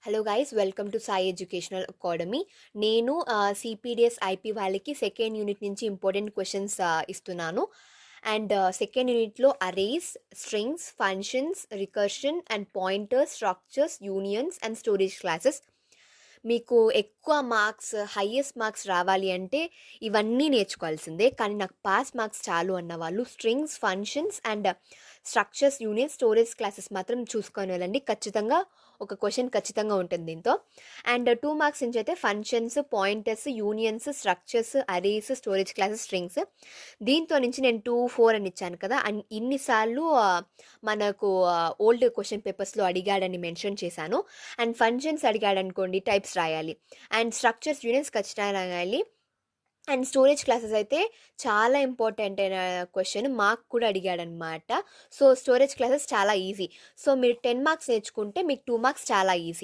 Hello guys, welcome to Sai educational academy. నేను సిపిడిఎస్ IP వాళ్ళకి second unit నుంచి ఇంపార్టెంట్ క్వశ్చన్స్ ఇస్తున్నాను. అండ్ సెకండ్ యూనిట్లో arrays, strings, functions, recursion and pointers, structures, unions and storage classes. మీకు ఎక్కువ marks, highest marks రావాలి అంటే ఇవన్నీ నేర్చుకోవాల్సిందే. కానీ నాకు పాస్ మార్క్స్ చాలు అన్న వాళ్ళు strings, functions and structures, unions, storage classes మాత్రం చూసుకొని వెళ్ళండి. ఖచ్చితంగా ఒక క్వశ్చన్ ఖచ్చితంగా ఉంటుంది దీంతో. అండ్ 2 మార్క్స్ నుంచి అయితే functions, pointers, unions, structures, arrays, storage classes, strings. దీంతో నుంచి నేను 2, 4 అని ఇచ్చాను కదా, ఇన్నిసార్లు మనకు ఓల్డ్ క్వశ్చన్ పేపర్స్లో అడిగాడని మెన్షన్ చేశాను. అండ్ ఫంక్షన్స్ అడిగాడనుకోండి, టైప్స్ రాయాలి. అండ్ స్ట్రక్చర్స్, యూనియన్స్ ఖచ్చితంగా రాయాలి. అండ్ స్టోరేజ్ క్లాసెస్ అయితే చాలా ఇంపార్టెంట్ అయిన క్వశ్చన్, మార్క్ కూడా అడిగాడనమాట. సో స్టోరేజ్ క్లాసెస్ చాలా ఈజీ. సో మీరు 10 మార్క్స్ నేర్చుకుంటే మీకు 2 మార్క్స్ చాలా ఈజీ.